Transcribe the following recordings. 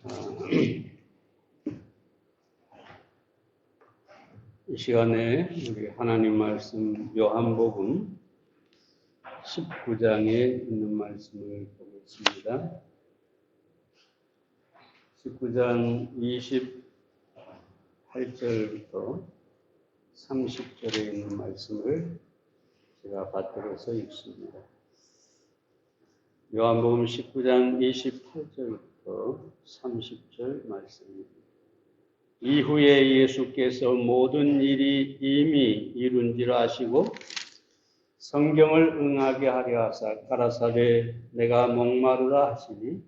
이 시간에 우리 하나님 말씀 요한복음 19장에 있는 말씀을 보겠습니다. 19장 28절부터 30절에 있는 말씀을 제가 받들어서 읽습니다. 요한복음 19장 28절부터 30절 말씀입니다. 이후에 예수께서 모든 일이 이미 이룬 줄 아시고 성경을 응하게 하려 하사 가라사대 내가 목마르다 하시니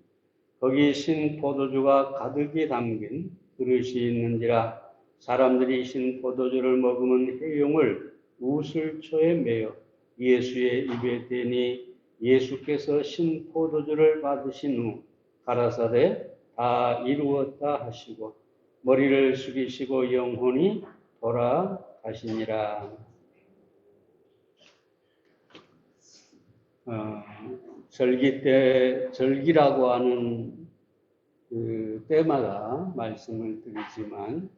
거기 신 포도주가 가득히 담긴 그릇이 있는지라 사람들이 신 포도주를 먹으면 해용을 우슬초에 매어 예수의 입에 대니 예수께서 신 포도주를 받으신 후 가라사대 다 이루었다 하시고 머리를 숙이시고 영혼이 돌아가시니라. 절기 때 절기라고 하는 그 때마다 말씀을 드리지만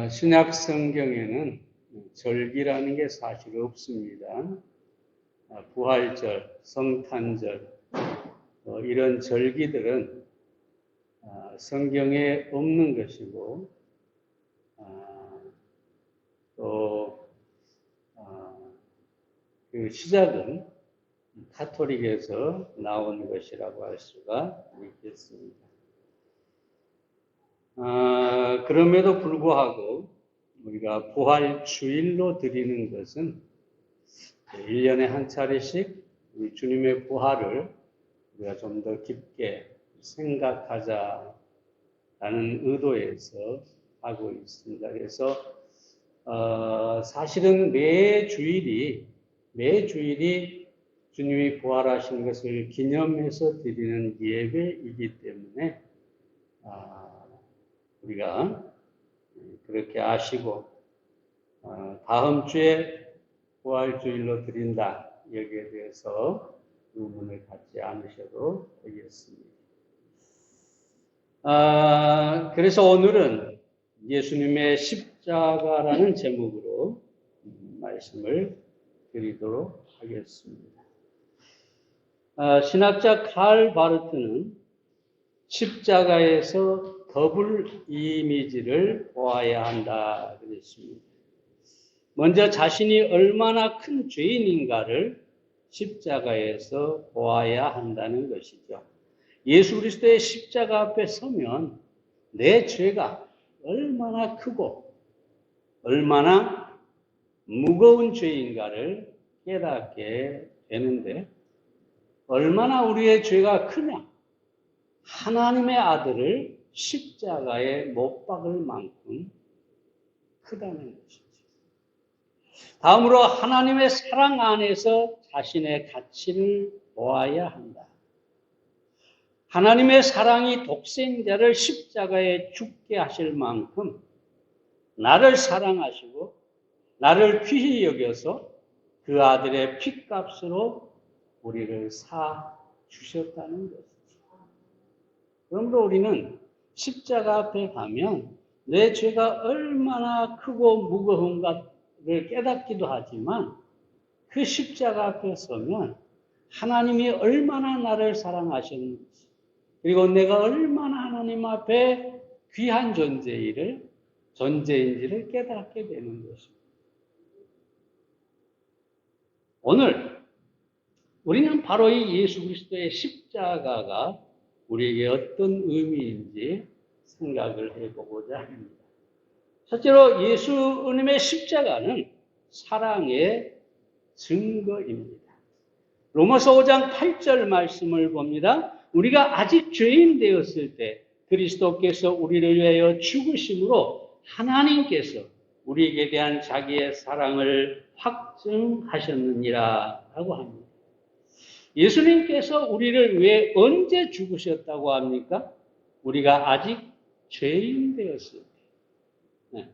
신약 성경에는 절기라는 게 사실 없습니다. 부활절, 성탄절 이런 절기들은 성경에 없는 것이고 또 그 시작은 가톨릭에서 나온 것이라고 할 수가 있겠습니다. 그럼에도 불구하고 우리가 부활 주일로 드리는 것은 1년에 한 차례씩 우리 주님의 부활을 우리가 좀 더 깊게 생각하자라는 의도에서 하고 있습니다. 그래서 사실은 매 주일이 주님이 부활하신 것을 기념해서 드리는 예배이기 때문에 우리가 그렇게 아시고 다음 주에 부활주일로 드린다 여기에 대해서 의문을 갖지 않으셔도 되겠습니다. 그래서 오늘은 예수님의 십자가라는 제목으로 말씀을 드리도록 하겠습니다. 신학자 칼 바르트는 십자가에서 더블 이미지를 보아야 한다 그랬습니다. 먼저 자신이 얼마나 큰 죄인인가를 십자가에서 보아야 한다는 것이죠. 예수 그리스도의 십자가 앞에 서면 내 죄가 얼마나 크고 얼마나 무거운 죄인가를 깨닫게 되는데 얼마나 우리의 죄가 크냐? 하나님의 아들을 십자가에 못 박을 만큼 크다는 것이죠. 다음으로 하나님의 사랑 안에서 자신의 가치를 보아야 한다. 하나님의 사랑이 독생자를 십자가에 죽게 하실 만큼 나를 사랑하시고 나를 귀히 여겨서 그 아들의 핏값으로 우리를 사 주셨다는 것이죠. 그러므로 우리는 십자가 앞에 가면 내 죄가 얼마나 크고 무거운가를 깨닫기도 하지만 그 십자가 앞에 서면 하나님이 얼마나 나를 사랑하셨는지 그리고 내가 얼마나 하나님 앞에 귀한 존재인지를 깨닫게 되는 것입니다. 오늘 우리는 바로 이 예수 그리스도의 십자가가 우리에게 어떤 의미인지 생각을 해보고자 합니다. 첫째로 예수님의 십자가는 사랑의 증거입니다. 로마서 5장 8절 말씀을 봅니다. 우리가 아직 죄인 되었을 때 그리스도께서 우리를 위하여 죽으심으로 하나님께서 우리에게 대한 자기의 사랑을 확증하셨느니라 하고 합니다. 예수님께서 우리를 왜 언제 죽으셨다고 합니까? 우리가 아직 죄인 되었을 때.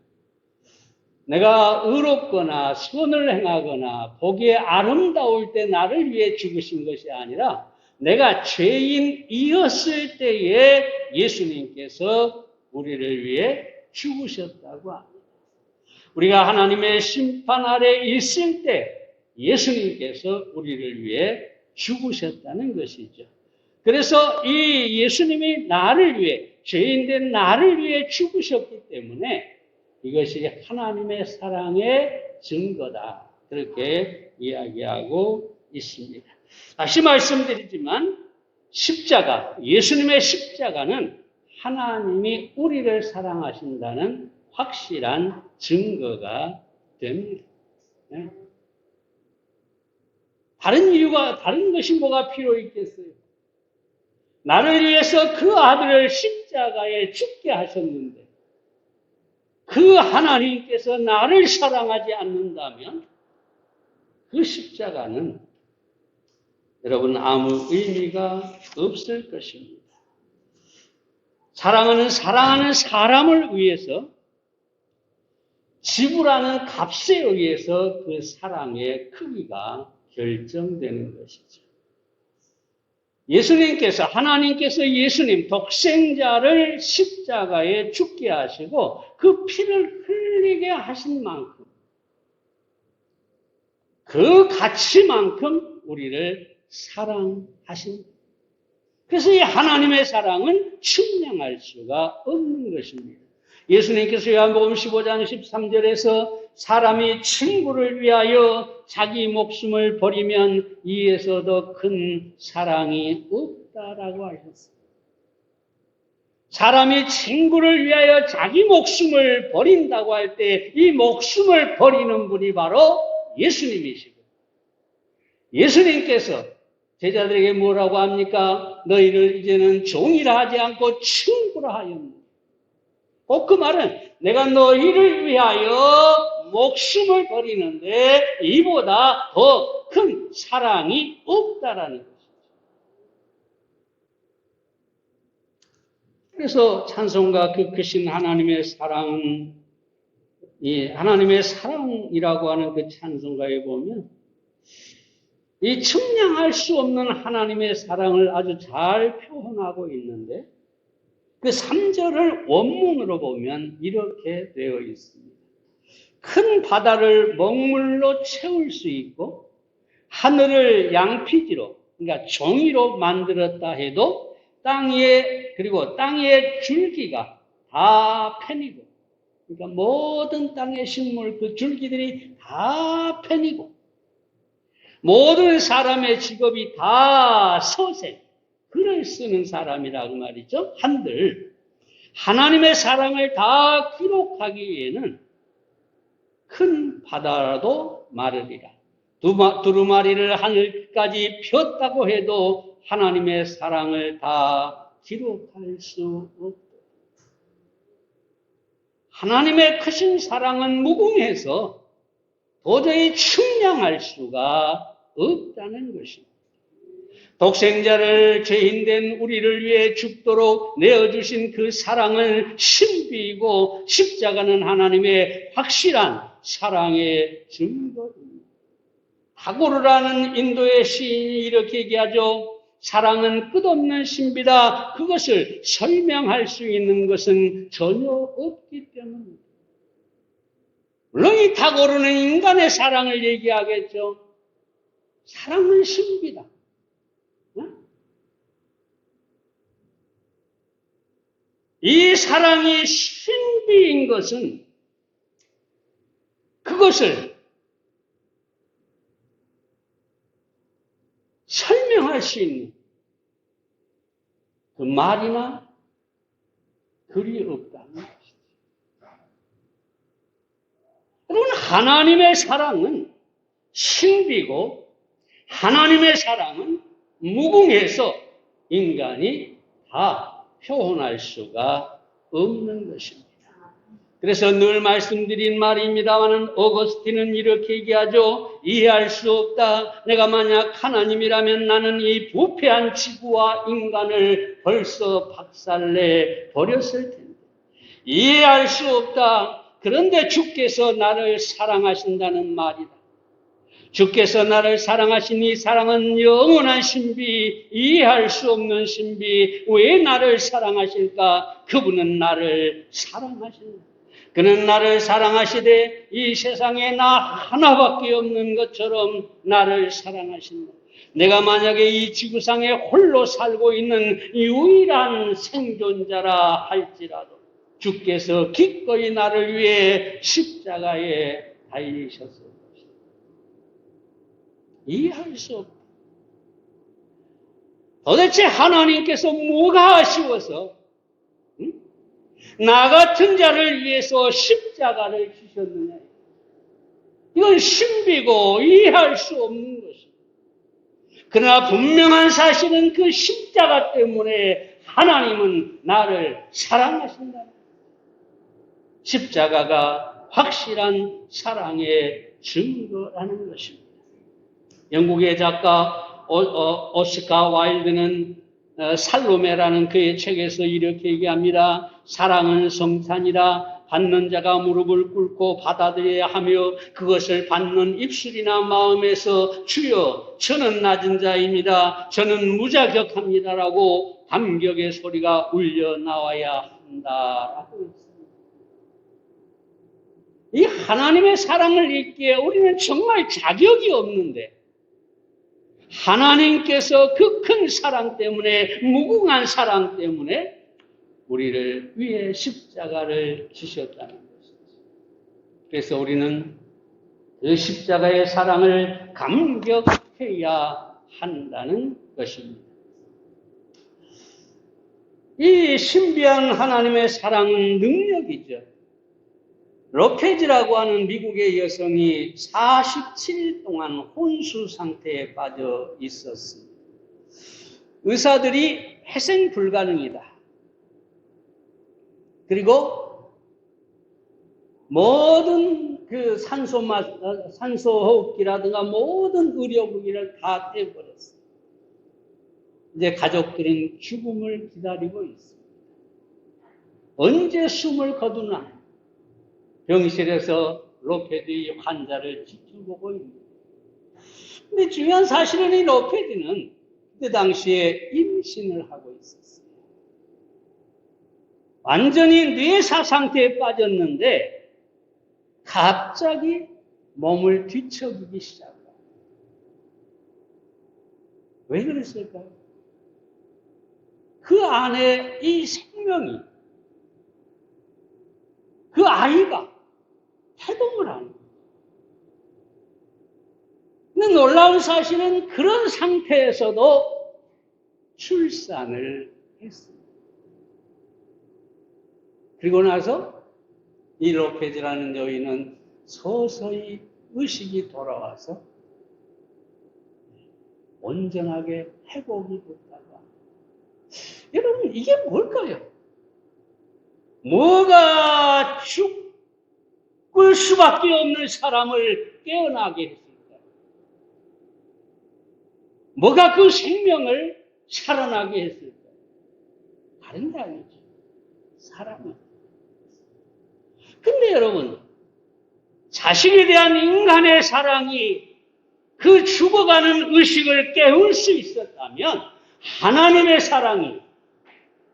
내가 의롭거나 선을 행하거나 보기에 아름다울 때 나를 위해 죽으신 것이 아니라 내가 죄인이었을 때에 예수님께서 우리를 위해 죽으셨다고 합니다. 우리가 하나님의 심판 아래 있을 때 예수님께서 우리를 위해 죽으셨다는 것이죠. 그래서 이 예수님이 나를 위해, 죄인된 나를 위해 죽으셨기 때문에 이것이 하나님의 사랑의 증거다. 그렇게 이야기하고 있습니다. 다시 말씀드리지만 십자가, 예수님의 십자가는 하나님이 우리를 사랑하신다는 확실한 증거가 됩니다. 네. 다른 것이 뭐가 필요 있겠어요? 나를 위해서 그 아들을 십자가에 죽게 하셨는데 그 하나님께서 나를 사랑하지 않는다면 그 십자가는 여러분 아무 의미가 없을 것입니다. 사랑하는 사람을 위해서 지불하는 값에 의해서 그 사랑의 크기가 결정되는 것이죠. 하나님께서 예수님 독생자를 십자가에 죽게 하시고 그 피를 흘리게 하신 만큼 그 가치만큼 우리를 사랑하십니다. 그래서 이 하나님의 사랑은 측량할 수가 없는 것입니다. 예수님께서 요한복음 15장 13절에서 사람이 친구를 위하여 자기 목숨을 버리면 이에서 더 큰 사랑이 없다라고 하셨어요. 사람이 친구를 위하여 자기 목숨을 버린다고 할 때 이 목숨을 버리는 분이 바로 예수님이시고 예수님께서 제자들에게 뭐라고 합니까? 너희를 이제는 종이라 하지 않고 친구라 하였노라. 꼭 그 말은 내가 너희를 위하여 목숨을 버리는데 이보다 더 큰 사랑이 없다라는 것이죠. 그래서 찬송가 그 크신 하나님의 사랑은 이 하나님의 사랑이라고 하는 그 찬송가에 보면 이 측량할 수 없는 하나님의 사랑을 아주 잘 표현하고 있는데 그 3절을 원문으로 보면 이렇게 되어 있습니다. 큰 바다를 먹물로 채울 수 있고 하늘을 양피지로 그러니까 종이로 만들었다 해도 땅의 줄기가 다 패니고 그러니까 모든 땅의 식물 그 줄기들이 다 패니고 모든 사람의 직업이 다 서생 글을 쓰는 사람이라고 말이죠. 한들 하나님의 사랑을 다 기록하기 위해는 큰 바다라도 마르리라. 두루마리를 하늘까지 폈다고 해도 하나님의 사랑을 다 기록할 수 없다. 하나님의 크신 사랑은 무궁해서 도저히 측량할 수가 없다는 것입니다. 독생자를 죄인된 우리를 위해 죽도록 내어주신 그 사랑을 신비이고 십자가는 하나님의 확실한 사랑의 증거입니다. 타고르라는 인도의 시인이 이렇게 얘기하죠. 사랑은 끝없는 신비다. 그것을 설명할 수 있는 것은 전혀 없기 때문입니다. 물론 이 타고르는 인간의 사랑을 얘기하겠죠. 사랑은 신비다. 이 사랑이 신비인 것은 그것을 설명할 수 있는 그 말이나 글이 없다는 것이죠. 여러분, 하나님의 사랑은 신비고 하나님의 사랑은 무궁해서 인간이 다 표현할 수가 없는 것입니다. 그래서 늘 말씀드린 말입니다만 어거스틴은 이렇게 얘기하죠. 이해할 수 없다. 내가 만약 하나님이라면 나는 이 부패한 지구와 인간을 벌써 박살내 버렸을 텐데. 이해할 수 없다. 그런데 주께서 나를 사랑하신다는 말이다. 주께서 나를 사랑하시니 사랑은 영원한 신비, 이해할 수 없는 신비. 왜 나를 사랑하실까? 그분은 나를 사랑하신다. 그는 나를 사랑하시되 이 세상에 나 하나밖에 없는 것처럼 나를 사랑하신다. 내가 만약에 이 지구상에 홀로 살고 있는 유일한 생존자라 할지라도 주께서 기꺼이 나를 위해 십자가에 달리셨을 것이다. 이해할 수 없다. 도대체 하나님께서 뭐가 아쉬워서 나 같은 자를 위해서 십자가를 주셨느냐. 이건 신비고 이해할 수 없는 것입니다. 그러나 분명한 사실은 그 십자가 때문에 하나님은 나를 사랑하신다. 십자가가 확실한 사랑의 증거라는 것입니다. 영국의 작가 오스카 와일드는 살로메라는 그의 책에서 이렇게 얘기합니다. 사랑은 성찬이라 받는 자가 무릎을 꿇고 받아들여야 하며 그것을 받는 입술이나 마음에서 주여 저는 낮은 자입니다. 저는 무자격합니다라고 감격의 소리가 울려 나와야 한다라고 했습니다. 이 하나님의 사랑을 잊기에 우리는 정말 자격이 없는데 하나님께서 그 큰 사랑 때문에, 무궁한 사랑 때문에 우리를 위해 십자가를 지셨다는 것이죠. 그래서 우리는 그 십자가의 사랑을 감격해야 한다는 것입니다. 이 신비한 하나님의 사랑은 능력이죠. 로페즈라고 하는 미국의 여성이 47일 동안 혼수 상태에 빠져 있었습니다. 의사들이 회생 불가능이다. 그리고 모든 그 산소 호흡기라든가 모든 의료무기를 다 떼버렸어요. 이제 가족들은 죽음을 기다리고 있습니다. 언제 숨을 거두나? 병실에서 로페드의 환자를 지켜보고 있습니다. 근데 중요한 사실은 이 로페드는 그때 당시에 임신을 하고 있었어요. 완전히 뇌사 상태에 빠졌는데 갑자기 몸을 뒤척이기 시작합니다. 왜 그랬을까요? 그 안에 이 생명이, 그 아이가 해동을 하는 거예요. 근데 놀라운 사실은 그런 상태에서도 출산을 했습니다. 그리고 나서 이 로페즈라는 여인은 서서히 의식이 돌아와서 온전하게 회복이 됐다가, 여러분 이게 뭘까요? 뭐가 죽을 수밖에 없는 사람을 깨어나게 했을까요? 뭐가 그 생명을 살아나게 했을까요? 다른 게 아니죠. 사랑은. 근데 여러분, 자식에 대한 인간의 사랑이 그 죽어가는 의식을 깨울 수 있었다면 하나님의 사랑이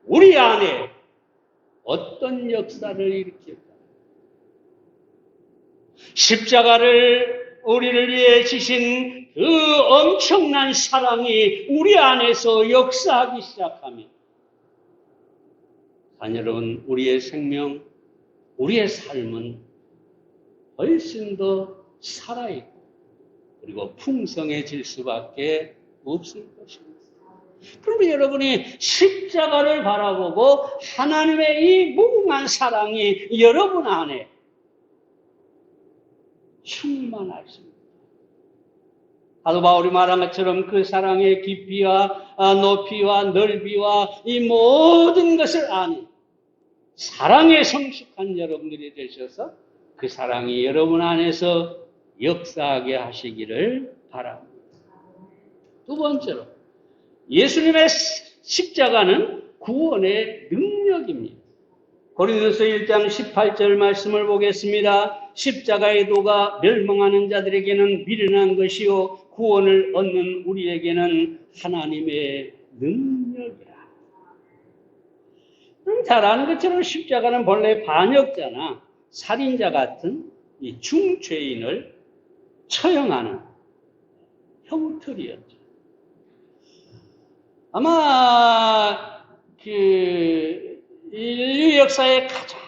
우리 안에 어떤 역사를 일으킬까? 십자가를 우리를 위해 지신 그 엄청난 사랑이 우리 안에서 역사하기 시작하면, 여러분, 우리의 생명, 우리의 삶은 훨씬 더 살아있고 그리고 풍성해질 수밖에 없을 것입니다. 그러면 여러분이 십자가를 바라보고 하나님의 이 무궁한 사랑이 여러분 안에 충만하십니다. 사도 바울이 말한 것처럼 그 사랑의 깊이와 높이와 넓이와 이 모든 것을 아는 사랑에 성숙한 여러분들이 되셔서 그 사랑이 여러분 안에서 역사하게 하시기를 바랍니다. 두 번째로, 예수님의 십자가는 구원의 능력입니다. 고린도서 1장 18절 말씀을 보겠습니다. 십자가의 도가 멸망하는 자들에게는 미련한 것이요 구원을 얻는 우리에게는 하나님의 능력이라. 잘 아는 것처럼 십자가는 본래 반역자나 살인자 같은 이 중죄인을 처형하는 형틀이었죠. 아마 인류 역사의 가장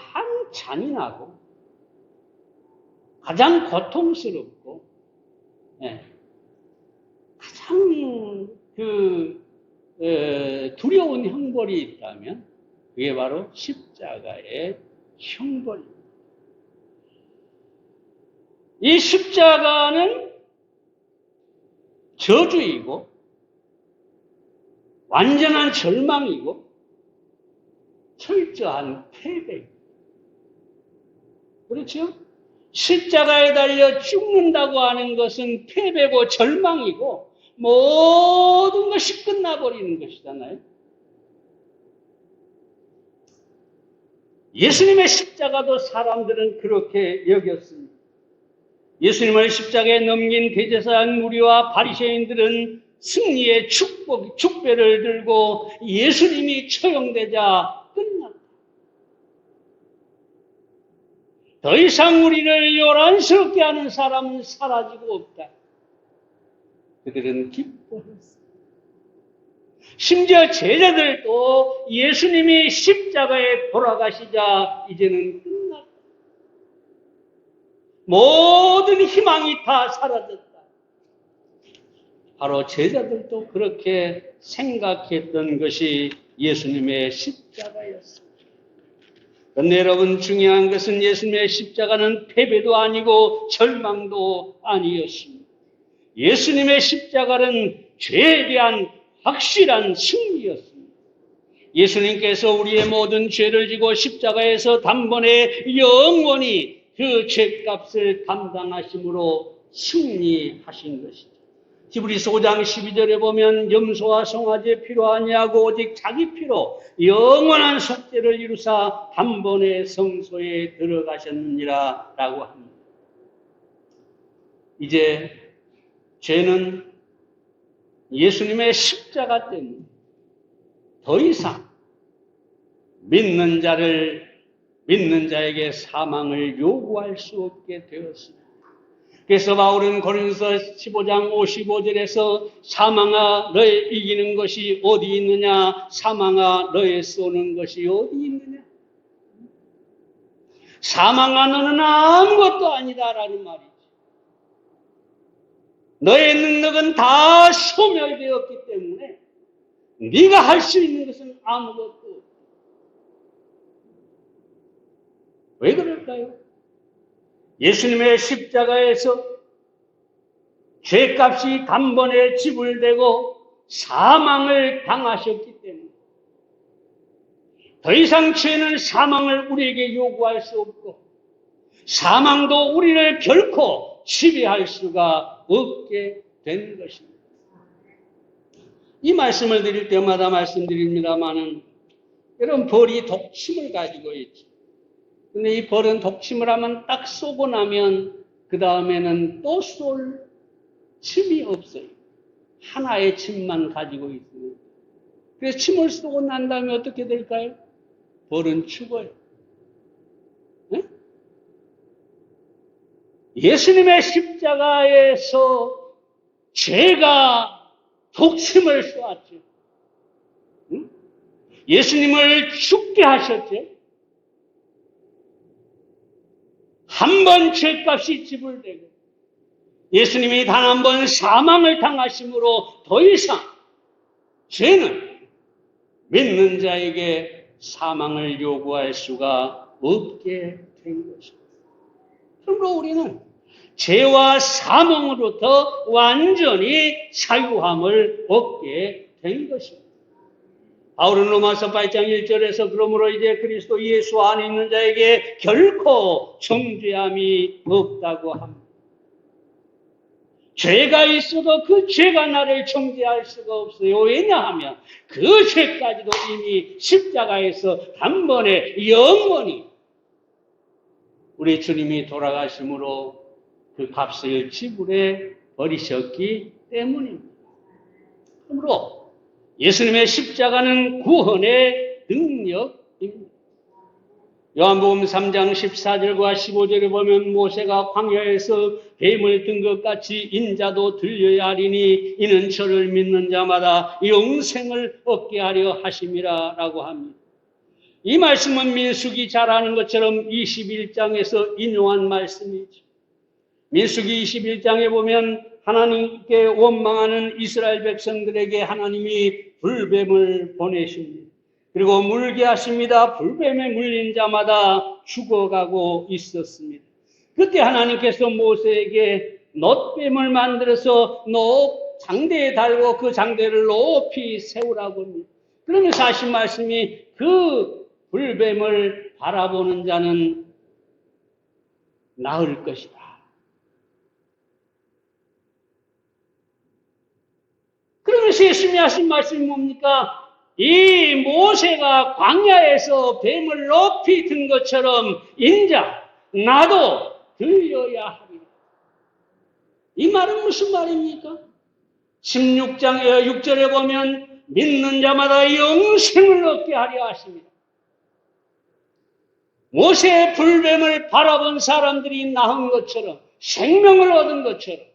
잔인하고 가장 고통스럽고 가장 두려운 형벌이 있다면 그게 바로 십자가의 형벌입니다. 이 십자가는 저주이고 완전한 절망이고 철저한 패배. 그렇죠? 십자가에 달려 죽는다고 하는 것은 패배고 절망이고 모든 것이 끝나버리는 것이잖아요. 예수님의 십자가도 사람들은 그렇게 여겼습니다. 예수님을 십자가에 넘긴 대제사장 무리와 바리새인들은 승리의 축배를 들고 예수님이 처형되자 끝났다. 더 이상 우리를 요란스럽게 하는 사람은 사라지고 없다. 그들은 기뻐했어. 심지어 제자들도 예수님이 십자가에 돌아가시자 이제는 끝났다. 모든 희망이 다 사라졌다. 바로 제자들도 그렇게 생각했던 것이 예수님의 십자가였습니다. 그런데 여러분, 중요한 것은 예수님의 십자가는 패배도 아니고 절망도 아니었습니다. 예수님의 십자가는 죄에 대한 확실한 승리였습니다. 예수님께서 우리의 모든 죄를 지고 십자가에서 단번에 영원히 그 죄값을 담당하심으로 승리하신 것이죠. 히브리서 5장 12절에 보면 염소와 송아지의 피로 아니하고 오직 자기 피로 영원한 속죄를 이루사 단번에 성소에 들어가셨느니라 라고 합니다. 이제 죄는 예수님의 십자가 때문에 더 이상 믿는 자에게 사망을 요구할 수 없게 되었습니다. 그래서 바울은 고린도서 15장 55절에서 사망아 너의 이기는 것이 어디 있느냐, 사망아 너의 쏘는 것이 어디 있느냐, 사망아 너는 아무것도 아니다라는 말이지. 너의 능력은 다 소멸되었기 때문에 네가 할 수 있는 것은 아무것도 없다. 왜 그럴까요? 예수님의 십자가에서 죄값이 단번에 지불되고 사망을 당하셨기 때문에 더 이상 죄는 사망을 우리에게 요구할 수 없고 사망도 우리를 결코 지배할 수가 없게 된 것입니다. 이 말씀을 드릴 때마다 말씀드립니다마는 여러분, 벌이 독침을 가지고 있죠. 근데 이 벌은 독침을 하면 딱 쏘고 나면 그 다음에는 또 쏠 침이 없어요. 하나의 침만 가지고 있습니다. 그래서 침을 쏘고 난 다음에 어떻게 될까요? 벌은 죽어요. 네? 예수님의 십자가에서 죄가 독침을 쏘았죠. 응? 예수님을 죽게 하셨죠. 한 번 죄값이 지불되고 예수님이 단 한 번 사망을 당하심으로 더 이상 죄는 믿는 자에게 사망을 요구할 수가 없게 된 것입니다. 그러므로 우리는 죄와 사망으로부터 완전히 자유함을 얻게 된 것입니다. 바울은 로마서 8장 1절에서 그러므로 이제 그리스도 예수 안에 있는 자에게 결코 정죄함이 없다고 합니다. 죄가 있어도 그 죄가 나를 정죄할 수가 없어요. 왜냐하면 그 죄까지도 이미 십자가에서 단번에 영원히 우리 주님이 돌아가심으로 그 값을 지불해 버리셨기 때문입니다. 그러므로 예수님의 십자가는 구원의 능력입니다. 요한복음 3장 14절과 15절에 보면 모세가 광야에서 뱀을 든 것 같이 인자도 들려야 하리니 이는 저를 믿는 자마다 영생을 얻게 하려 하심이라 라고 합니다. 이 말씀은 민수기 잘 아는 것처럼 21장에서 인용한 말씀이죠. 민수기 21장에 보면 하나님께 원망하는 이스라엘 백성들에게 하나님이 불뱀을 보내십니다. 그리고 물게 하십니다. 불뱀에 물린 자마다 죽어가고 있었습니다. 그때 하나님께서 모세에게 놋뱀을 만들어서 장대에 달고 그 장대를 높이 세우라고 합니다. 그러면서 하신 말씀이 그 불뱀을 바라보는 자는 나을 것이다. 그러면서 예수님이 하신 말씀이 뭡니까? 이 모세가 광야에서 뱀을 높이 든 것처럼 인자, 나도 들려야 하리라. 이 말은 무슨 말입니까? 16장의 6절에 보면 믿는 자마다 영생을 얻게 하려 하십니다. 모세의 불뱀을 바라본 사람들이 나은 것처럼 생명을 얻은 것처럼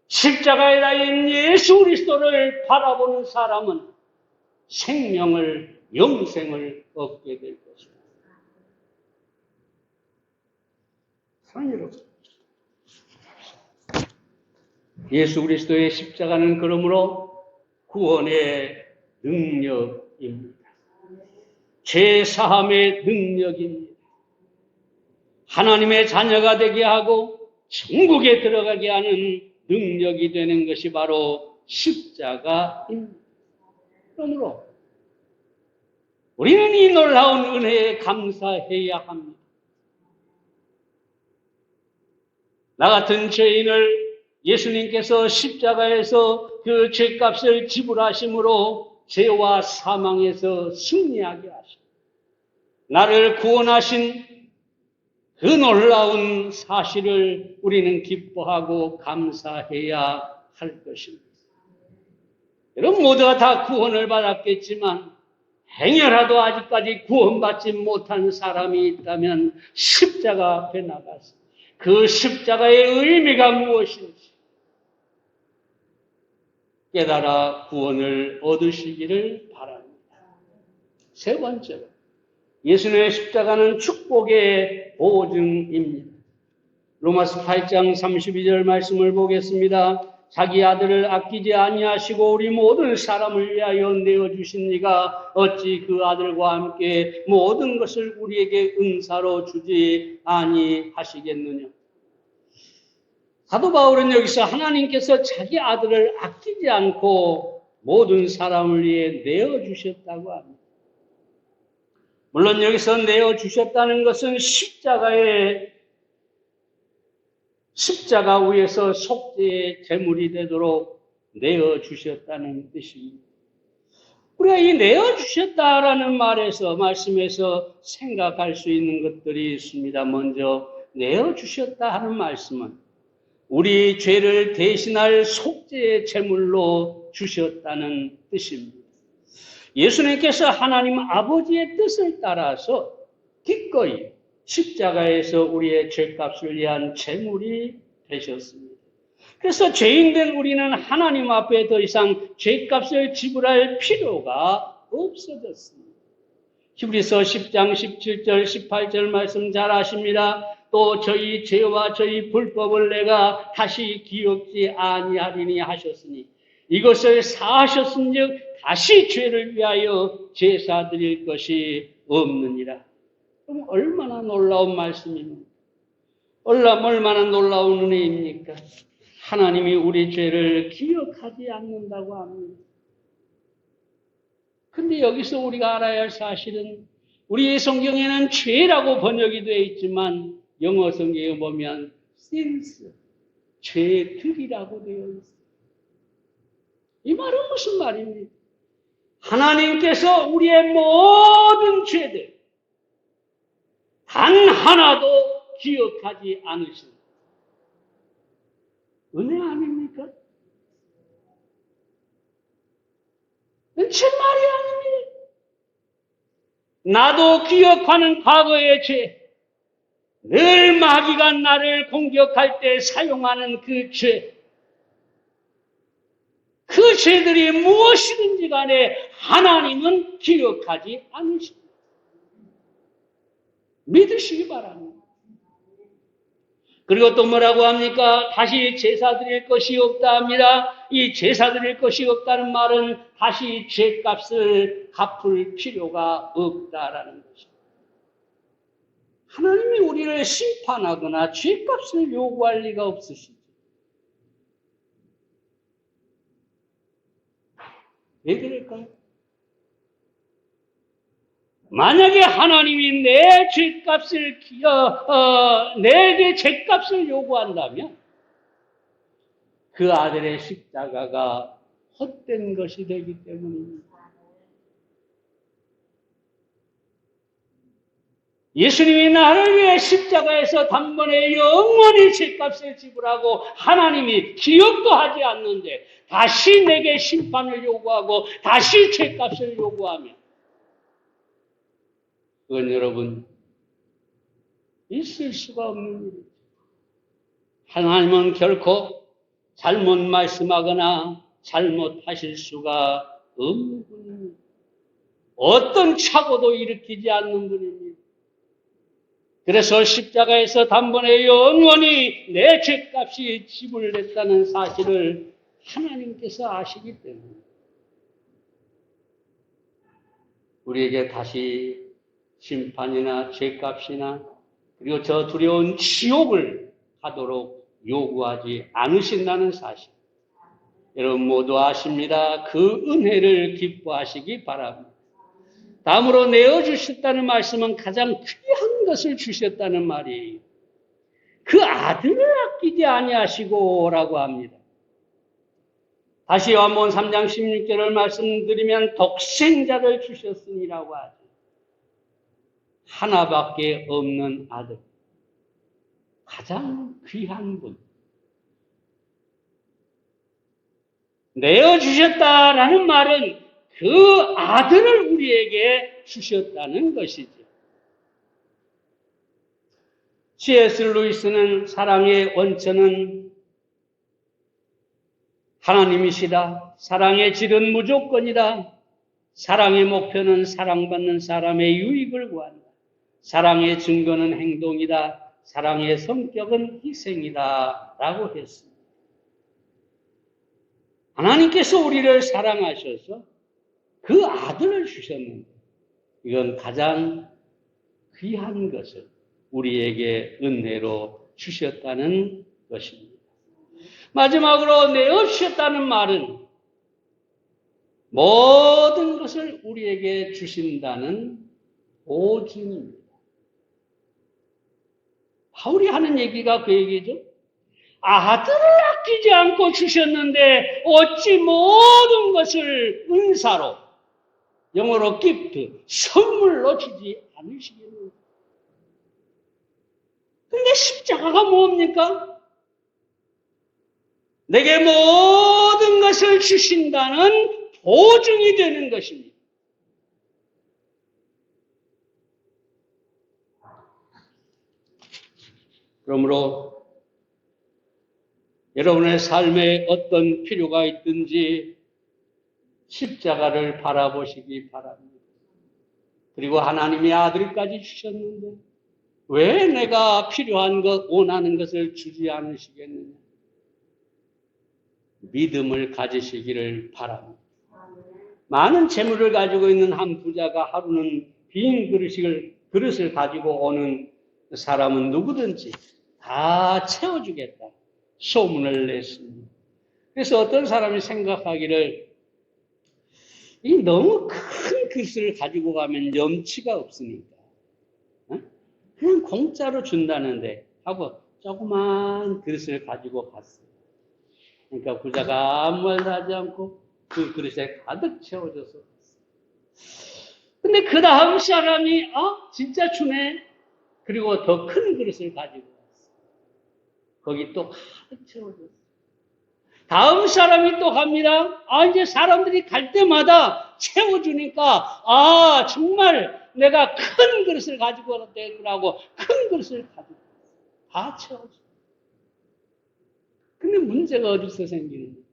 십자가에 달린 예수 그리스도를 바라보는 사람은 생명을, 영생을 얻게 될 것입니다. 사랑하는 여러분, 예수 그리스도의 십자가는 그러므로 구원의 능력입니다. 죄 사함의 능력입니다. 하나님의 자녀가 되게 하고 천국에 들어가게 하는 능력이 되는 것이 바로 십자가입니다. 그러므로 우리는 이 놀라운 은혜에 감사해야 합니다. 나 같은 죄인을 예수님께서 십자가에서 그 죄값을 지불하심으로 죄와 사망에서 승리하게 하시고 나를 구원하신 그 놀라운 사실을 우리는 기뻐하고 감사해야 할 것입니다. 여러분 모두가 다 구원을 받았겠지만 행여라도 아직까지 구원받지 못한 사람이 있다면 십자가 앞에 나가서 그 십자가의 의미가 무엇인지 깨달아 구원을 얻으시기를 바랍니다. 세 번째로 예수님의 십자가는 축복의 보증입니다. 로마서 8장 32절 말씀을 보겠습니다. 자기 아들을 아끼지 아니하시고 우리 모든 사람을 위하여 내어주신 이가 어찌 그 아들과 함께 모든 것을 우리에게 은사로 주지 아니하시겠느냐. 사도 바울은 여기서 하나님께서 자기 아들을 아끼지 않고 모든 사람을 위해 내어주셨다고 합니다. 물론 여기서 내어주셨다는 것은 십자가 위에서 속죄의 제물이 되도록 내어주셨다는 뜻입니다. 우리가 이 내어주셨다라는 말씀에서 생각할 수 있는 것들이 있습니다. 먼저 내어주셨다 하는 말씀은 우리 죄를 대신할 속죄의 제물로 주셨다는 뜻입니다. 예수님께서 하나님 아버지의 뜻을 따라서 기꺼이 십자가에서 우리의 죄값을 위한 제물이 되셨습니다. 그래서 죄인된 우리는 하나님 앞에 더 이상 죄값을 지불할 필요가 없어졌습니다. 히브리서 10장 17절 18절 말씀 잘 아십니다. 또 저희 죄와 저희 불법을 내가 다시 기억지 아니하리니 하셨으니 이것을 사하셨은즉 다시 죄를 위하여 제사 드릴 것이 없느니라. 그럼 얼마나 놀라운 말씀입니까? 얼마나 놀라운 은혜입니까? 하나님이 우리 죄를 기억하지 않는다고 합니다. 근데 여기서 우리가 알아야 할 사실은 우리의 성경에는 죄라고 번역이 되어 있지만 영어 성경에 보면 sins, 죄들이라고 되어 있습니다. 이 말은 무슨 말입니까? 하나님께서 우리의 모든 죄들 단 하나도 기억하지 않으십니다. 은혜 아닙니까? 제 말이 아닙니다. 나도 기억하는 과거의 죄, 늘 마귀가 나를 공격할 때 사용하는 그 죄, 그 죄들이 무엇이든지 간에 하나님은 기억하지 않으십니다. 믿으시기 바랍니다. 그리고 또 뭐라고 합니까? 다시 제사 드릴 것이 없다 합니다. 이 제사 드릴 것이 없다는 말은 다시 죄값을 갚을 필요가 없다라는 것입니다. 하나님이 우리를 심판하거나 죄값을 요구할 리가 없으시죠. 왜 그럴까요? 만약에 하나님이 내 죄값을 내게 죄값을 요구한다면 그 아들의 십자가가 헛된 것이 되기 때문입니다. 예수님이 나를 위해 십자가에서 단번에 영원히 죄값을 지불하고 하나님이 기억도 하지 않는데 다시 내게 심판을 요구하고 다시 죄값을 요구하면 그건 여러분 있을 수가 없는 일이죠. 하나님은 결코 잘못 말씀하거나 잘못하실 수가 없는 분입니다. 어떤 착오도 일으키지 않는 분입니다. 그래서 십자가에서 단번에 영원히 내 죄값이 지불됐다는 사실을 하나님께서 아시기 때문에 우리에게 다시 심판이나 죄값이나 그리고 저 두려운 지옥을 가도록 요구하지 않으신다는 사실. 여러분 모두 아십니다. 그 은혜를 기뻐하시기 바랍니다. 다음으로 내어주셨다는 말씀은 가장 귀한 것을 주셨다는 말이에요. 그 아들을 아끼지 아니하시고라고 합니다. 다시 요한복음 3장 16절을 말씀드리면 독생자를 주셨으니라고 하죠. 하나밖에 없는 아들. 가장 귀한 분. 내어주셨다라는 말은 그 아들을 우리에게 주셨다는 것이죠. C.S. 루이스는 사랑의 원천은 하나님이시다. 사랑의 질은 무조건이다. 사랑의 목표는 사랑받는 사람의 유익을 구한다. 사랑의 증거는 행동이다. 사랑의 성격은 희생이다. 라고 했습니다. 하나님께서 우리를 사랑하셔서 그 아들을 주셨는데 이건 가장 귀한 것을 우리에게 은혜로 주셨다는 것입니다. 마지막으로 내어주셨다는 말은 모든 것을 우리에게 주신다는 보증입니다. 바울이 하는 얘기가 그 얘기죠. 아들을 아끼지 않고 주셨는데 어찌 모든 것을 은사로 영어로 기프트, 선물로 주지 않으시겠느냐. 근데 십자가가 뭡니까? 내게 모든 것을 주신다는 보증이 되는 것입니다. 그러므로 여러분의 삶에 어떤 필요가 있든지 십자가를 바라보시기 바랍니다. 그리고 하나님의 아들까지 주셨는데 왜 내가 필요한 것, 원하는 것을 주지 않으시겠느냐. 믿음을 가지시기를 바랍니다. 많은 재물을 가지고 있는 한 부자가 하루는 빈 그릇을 가지고 오는 사람은 누구든지 다 채워주겠다 소문을 냈습니다. 그래서 어떤 사람이 생각하기를 이 너무 큰 그릇을 가지고 가면 염치가 없으니까 그냥 공짜로 준다는데 하고 조그만 그릇을 가지고 갔어요. 그러니까 부자가 아무 말도 하지 않고 그 그릇에 가득 채워줘서 갔어요. 근데 그 다음 사람이 진짜 주네. 그리고 더 큰 그릇을 가지고 왔어요. 거기 또 가득 채워줬어요. 다음 사람이 또 갑니다. 이제 사람들이 갈 때마다 채워주니까, 정말 내가 큰 그릇을 가지고 왔다고 큰 그릇을 가지고 다 채워줘. 근데 문제가 어디서 생기는 거예요?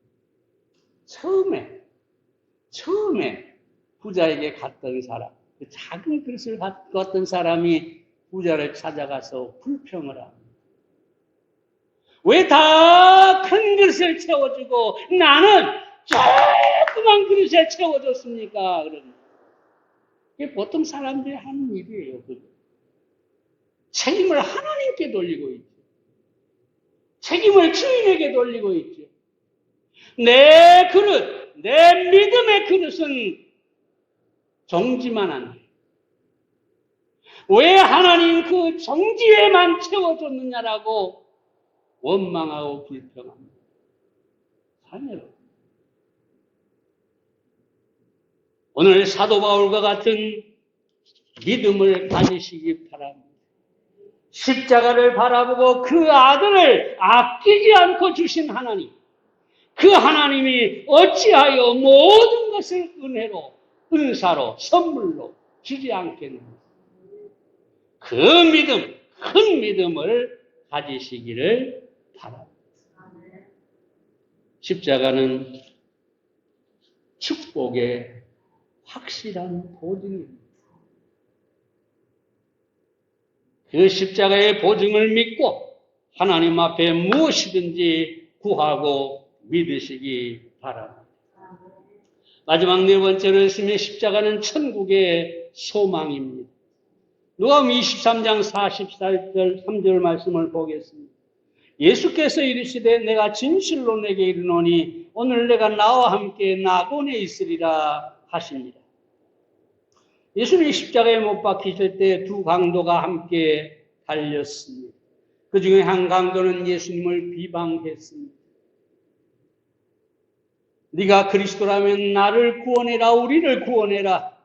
처음에 부자에게 갔던 사람, 그 작은 그릇을 갖고 왔던 사람이 부자를 찾아가서 불평을 합니다. 왜 다 큰 그릇을 채워주고 나는 조그만 그릇에 채워줬습니까? 그러면 이게 보통 사람들이 하는 일이에요. 책임을 하나님께 돌리고 있죠. 책임을 주인에게 돌리고 있죠. 내 그릇, 내 믿음의 그릇은 정지만 한다. 왜 하나님 그 정지에만 채워줬느냐라고 원망하고 불평합니다. 사녀로. 오늘 사도 바울과 같은 믿음을 가지시기 바랍니다. 십자가를 바라보고 그 아들을 아끼지 않고 주신 하나님, 그 하나님이 어찌하여 모든 것을 은혜로, 은사로, 선물로 주지 않겠는가? 그 믿음, 큰 믿음을 가지시기를 바랍니다. 십자가는 축복의 확실한 보증입니다. 그 십자가의 보증을 믿고 하나님 앞에 무엇이든지 구하고 믿으시기 바랍니다. 마지막 네 번째로 했으면 십자가는 천국의 소망입니다. 누가복음 23장 44절 3절 말씀을 보겠습니다. 예수께서 이르시되 내가 진실로 내게 이르노니 오늘 내가 나와 함께 낙원에 있으리라 하십니다. 예수님이 십자가에 못 박히실 때 두 강도가 함께 달렸습니다. 그 중에 한 강도는 예수님을 비방했습니다. 네가 그리스도라면 나를 구원해라, 우리를 구원해라.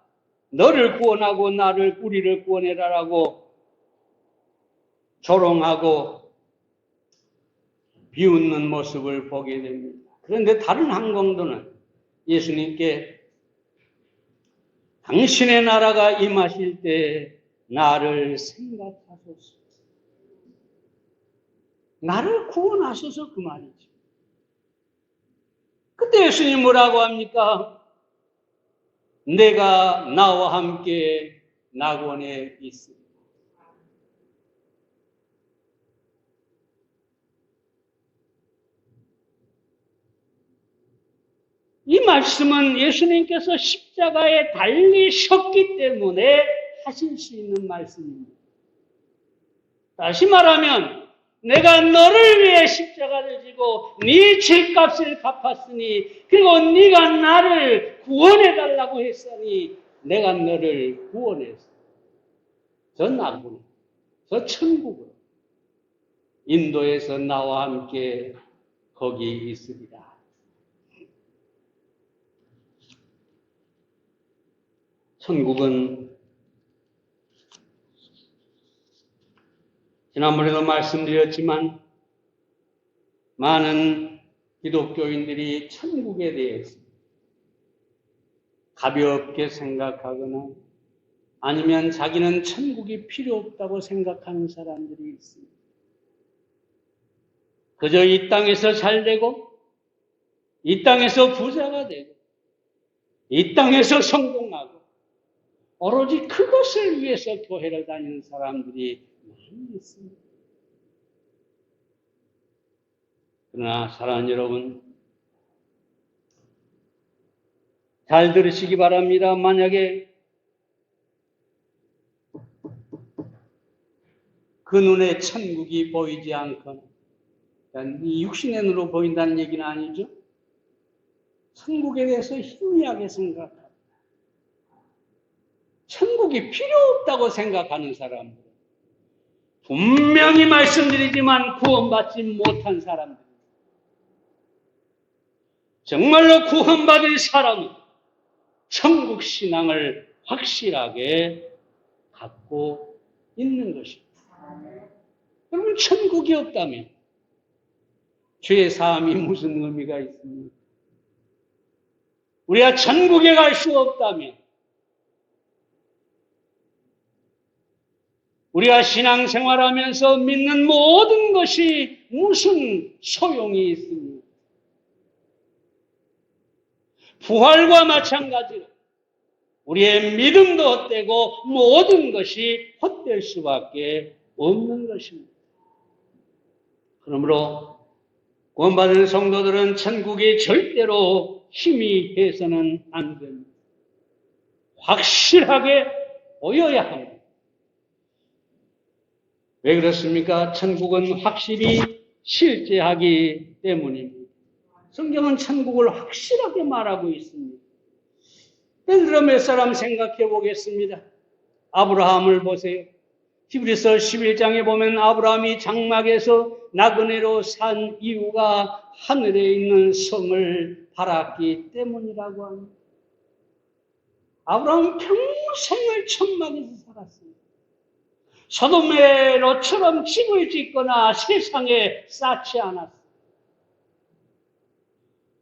너를 구원하고 우리를 구원해라라고 조롱하고 비웃는 모습을 보게 됩니다. 그런데 다른 한 강도는 예수님께 당신의 나라가 임하실 때 나를 생각하소서. 나를 구원하소서 그 말이죠. 그때 예수님 뭐라고 합니까? 내가 나와 함께 낙원에 있으리라. 이 말씀은 예수님께서 십자가에 달리셨기 때문에 하실 수 있는 말씀입니다. 다시 말하면 내가 너를 위해 십자가를 지고 네 죄값을 갚았으니 그리고 네가 나를 구원해달라고 했으니 내가 너를 구원했어. 저 낙원, 저 천국으로 인도에서 나와 함께 거기 있으리라. 천국은 지난번에도 말씀드렸지만 많은 기독교인들이 천국에 대해서 가볍게 생각하거나 아니면 자기는 천국이 필요 없다고 생각하는 사람들이 있습니다. 그저 이 땅에서 잘 되고 이 땅에서 부자가 되고 이 땅에서 성공하고 오로지 그것을 위해서 교회를 다니는 사람들이 많이 있습니다. 그러나 사랑하는 여러분, 잘 들으시기 바랍니다. 만약에 그 눈에 천국이 보이지 않거나 이 육신의 눈으로 보인다는 얘기는 아니죠. 천국에 대해서 희미하게 생각합니다. 천국이 필요 없다고 생각하는 사람들, 분명히 말씀드리지만 구원받지 못한 사람들, 정말로 구원받을 사람은 천국 신앙을 확실하게 갖고 있는 것입니다. 여러분, 천국이 없다면 죄 사함이 무슨 의미가 있습니까? 우리가 천국에 갈 수 없다면 우리가 신앙생활하면서 믿는 모든 것이 무슨 소용이 있습니까? 부활과 마찬가지로 우리의 믿음도 헛되고 모든 것이 헛될 수밖에 없는 것입니다. 그러므로 구원받은 성도들은 천국에 절대로 힘이 해서는 안 됩니다. 확실하게 보여야 합니다. 왜 그렇습니까? 천국은 확실히 실제하기 때문입니다. 성경은 천국을 확실하게 말하고 있습니다. 예를 들어 몇 사람 생각해 보겠습니다. 아브라함을 보세요. 히브리서 11장에 보면 아브라함이 장막에서 나그네로 산 이유가 하늘에 있는 성을 바랐기 때문이라고 합니다. 아브라함은 평생을 천막에서 살았습니다. 소돔의 롯처럼 집을 짓거나 세상에 쌓지 않았습니다.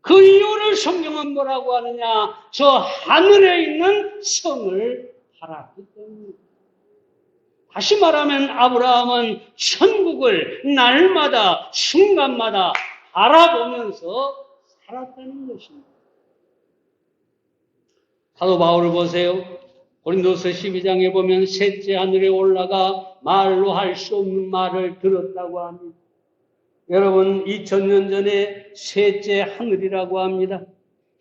그 이유를 성경은 뭐라고 하느냐? 저 하늘에 있는 성을 바랐기 때문입니다. 다시 말하면 아브라함은 천국을 날마다 순간마다 바라보면서 살았다는 것입니다. 사도 바울을 보세요. 고린도서 12장에 보면 셋째 하늘에 올라가 말로 할 수 없는 말을 들었다고 합니다. 여러분, 2000년 전에 셋째 하늘이라고 합니다.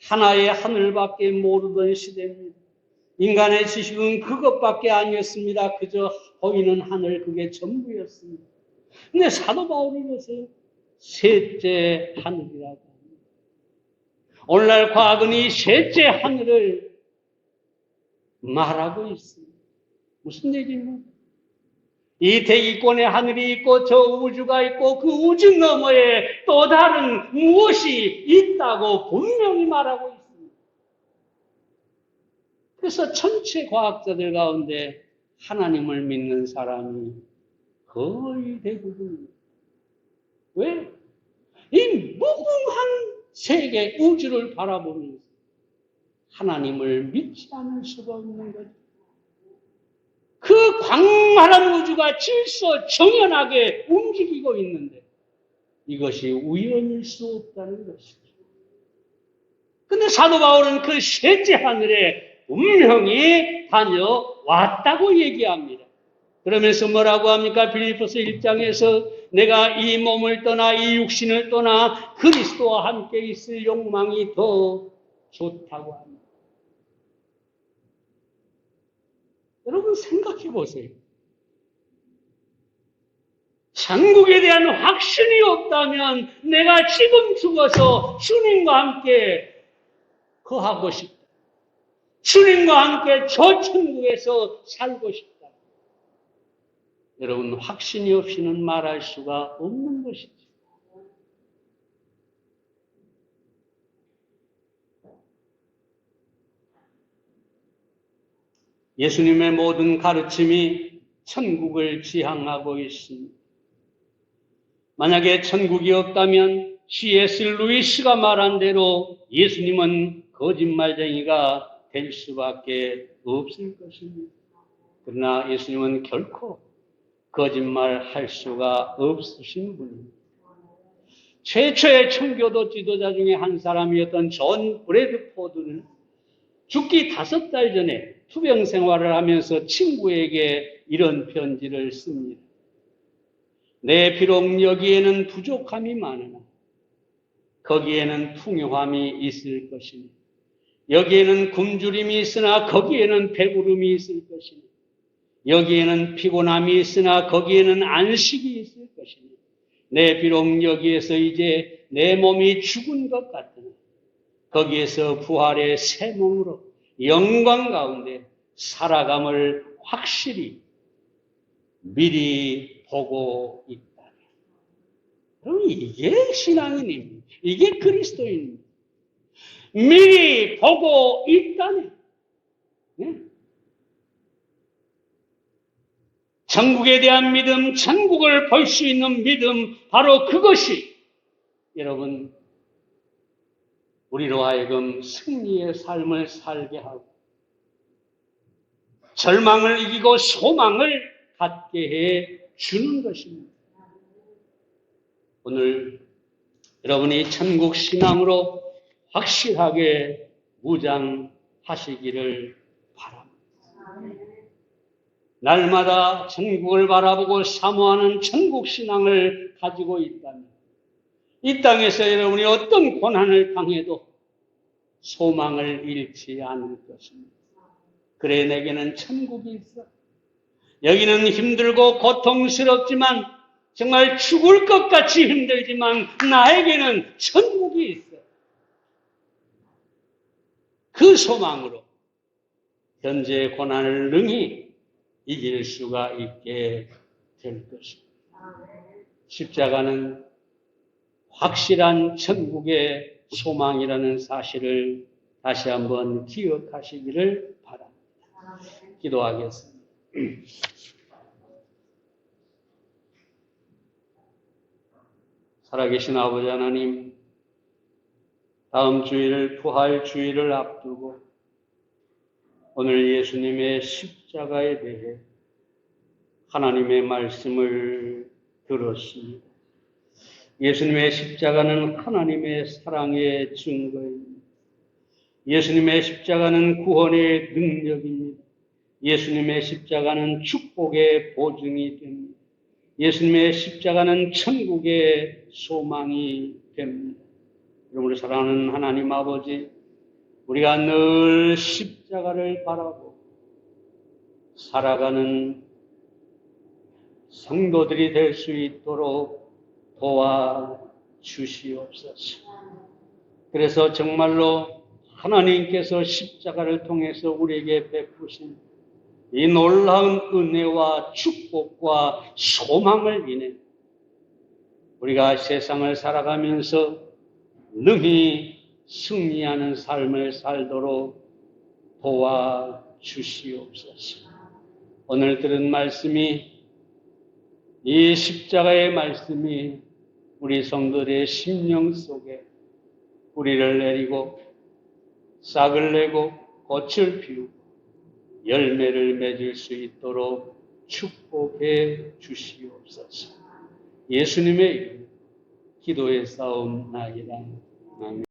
하나의 하늘밖에 모르던 시대입니다. 인간의 지식은 그것밖에 아니었습니다. 그저 보이는 하늘, 그게 전부였습니다. 근데 사도 바울을 보세요. 셋째 하늘이라고 합니다. 오늘날 과학은 이 셋째 하늘을 말하고 있습니다. 무슨 얘기입니까? 이 대기권에 하늘이 있고 저 우주가 있고 그 우주 너머에 또 다른 무엇이 있다고 분명히 말하고 있습니다. 그래서 전체 과학자들 가운데 하나님을 믿는 사람이 거의 대부분입니다. 왜? 이 무궁한 세계 우주를 바라보면서 하나님을 믿지 않을 수가 없는 거죠. 그 광활한 우주가 질서정연하게 움직이고 있는데 이것이 우연일 수 없다는 것이죠. 근데 사도 바울은 그 셋째 하늘에 분명히 다녀왔다고 얘기합니다. 그러면서 뭐라고 합니까? 빌립보서 1장에서 내가 이 몸을 떠나 이 육신을 떠나 그리스도와 함께 있을 욕망이 더 좋다고 합니다. 여러분 생각해 보세요. 천국에 대한 확신이 없다면 내가 지금 죽어서 주님과 함께 거하고 싶다. 주님과 함께 저 천국에서 살고 싶다. 여러분 확신이 없이는 말할 수가 없는 것이죠. 예수님의 모든 가르침이 천국을 지향하고 있습니다. 만약에 천국이 없다면 C.S. 루이스가 말한 대로 예수님은 거짓말쟁이가 될 수밖에 없을 것입니다. 그러나 예수님은 결코 거짓말할 수가 없으신 분입니다. 최초의 청교도 지도자 중에 한 사람이었던 존 브래드포드는 죽기 5달 전에 투병 생활을 하면서 친구에게 이런 편지를 씁니다. 내 비록 여기에는 부족함이 많으나 거기에는 풍요함이 있을 것이니 여기에는 굶주림이 있으나 거기에는 배부름이 있을 것이니 여기에는 피곤함이 있으나 거기에는 안식이 있을 것이니 내 비록 여기에서 이제 내 몸이 죽은 것 같으나 거기에서 부활의 새 몸으로 영광 가운데 살아감을 확실히 미리 보고 있다. 그럼 이게 신앙인입니다. 이게 그리스도인입니다. 미리 보고 있다네. 네? 천국에 대한 믿음, 천국을 볼 수 있는 믿음, 바로 그것이 여러분 우리로 하여금 승리의 삶을 살게 하고 절망을 이기고 소망을 갖게 해 주는 것입니다. 오늘 여러분이 천국 신앙으로 확실하게 무장하시기를 바랍니다. 날마다 천국을 바라보고 사모하는 천국 신앙을 가지고 있다면 이 땅에서 여러분이 어떤 고난을 당해도 소망을 잃지 않을 것입니다. 그래 내게는 천국이 있어. 여기는 힘들고 고통스럽지만 정말 죽을 것 같이 힘들지만 나에게는 천국이 있어. 그 소망으로 현재의 고난을 능히 이길 수가 있게 될 것입니다. 십자가는 확실한 천국의 소망이라는 사실을 다시 한번 기억하시기를 바랍니다. 기도하겠습니다. 살아계신 아버지 하나님, 다음 주일 부활 주일을 앞두고 오늘 예수님의 십자가에 대해 하나님의 말씀을 들었습니다. 예수님의 십자가는 하나님의 사랑의 증거입니다. 예수님의 십자가는 구원의 능력입니다. 예수님의 십자가는 축복의 보증이 됩니다. 예수님의 십자가는 천국의 소망이 됩니다. 여러분을 사랑하는 하나님 아버지, 우리가 늘 십자가를 바라보고 살아가는 성도들이 될 수 있도록 도와주시옵소서. 그래서 정말로 하나님께서 십자가를 통해서 우리에게 베푸신 이 놀라운 은혜와 축복과 소망을 인해 우리가 세상을 살아가면서 능히 승리하는 삶을 살도록 도와주시옵소서. 오늘 들은 말씀이 이 십자가의 말씀이 우리 성도들의 심령 속에 뿌리를 내리고 싹을 내고 꽃을 피우고 열매를 맺을 수 있도록 축복해 주시옵소서. 예수님의 이름 기도에 싸움나이다. 아멘.